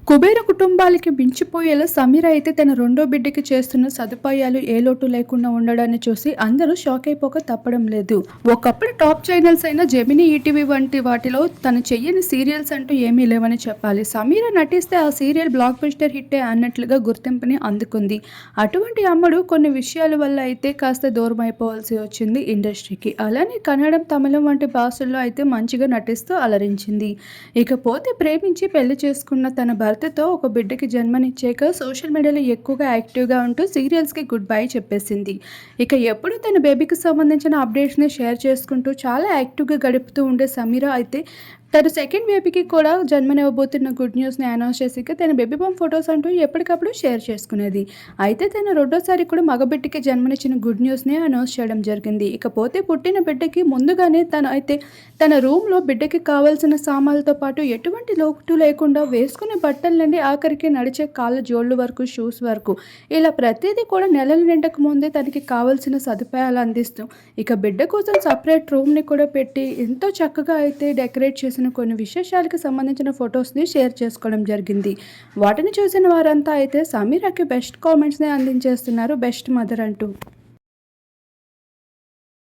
కుబేర కుటుంబాలకి మించిపోయేలా సమీర అయితే తన రెండో బిడ్డకి చేస్తున్న సదుపాయాలు ఏ లోటు లేకుండా ఉండడాన్ని చూసి అందరూ షాక్ అయిపోక తప్పడం లేదు. ఒకప్పుడు టాప్ ఛానల్స్ అయిన జెమినీ, ఈటీవీ వంటి వాటిలో తను చెయ్యని సీరియల్స్ అంటూ ఏమీ లేవని చెప్పాలి. సమీర నటిస్తే ఆ సీరియల్ బ్లాక్ బస్టర్ హిట్టే అన్నట్లుగా గుర్తింపుని అందుకుంది. అటువంటి అమ్మడు కొన్ని విషయాల వల్ల అయితే కాస్త దూరం అయిపోవాల్సి వచ్చింది ఇండస్ట్రీకి. అలానే కన్నడం, తమిళం వంటి భాషల్లో అయితే మంచిగా నటిస్తూ అలరించింది. ఇకపోతే ప్రేమించి పెళ్లి చేసుకున్న తన భర్తతో ఒక బిడ్డకి జన్మనిచ్చాక సోషల్ మీడియాలో ఎక్కువగా యాక్టివ్గా ఉంటూ సీరియల్స్కి గుడ్ బై చెప్పేసింది. ఇక ఎప్పుడు తన బేబీకి సంబంధించిన అప్డేట్స్ని షేర్ చేసుకుంటూ చాలా యాక్టివ్గా గడుపుతూ ఉండే సమీర అయితే తను సెకండ్ బేబీకి కూడా జన్మనివ్వబోతున్న గుడ్ న్యూస్ని అనౌన్స్ చేసాక తన బేబీ బామ్ ఫొటోస్ అంటూ ఎప్పటికప్పుడు షేర్ చేసుకునేది. అయితే తన రెండోసారి కూడా మగబిడ్డకి జన్మనిచ్చిన గుడ్ న్యూస్ని అనౌన్స్ చేయడం జరిగింది. ఇకపోతే పుట్టిన బిడ్డకి ముందుగానే తన రూమ్లో బిడ్డకి కావాల్సిన సామాన్లతో పాటు ఎటువంటి లోటు లేకుండా వేసుకునే బట్టల నుండి ఆఖరికి నడిచే కాళ్ళ జోళ్ళు వరకు, షూస్ వరకు ఇలా ప్రతిదీ కూడా నెలలు నిండక ముందే తనకి కావాల్సిన సదుపాయాలు అందిస్తూ ఇక బిడ్డ కోసం సపరేట్ రూమ్ని కూడా పెట్టి ఎంతో చక్కగా అయితే డెకరేట్ చేసి కొన్ని విశేషాలకు సంబంధించిన ఫొటోస్ని షేర్ చేసుకోవడం జరిగింది. వాటిని చూసిన వారంతా అయితే సమీరాకి బెస్ట్ కామెంట్స్ని అందించేస్తున్నారు, బెస్ట్ మదర్ అంటూ.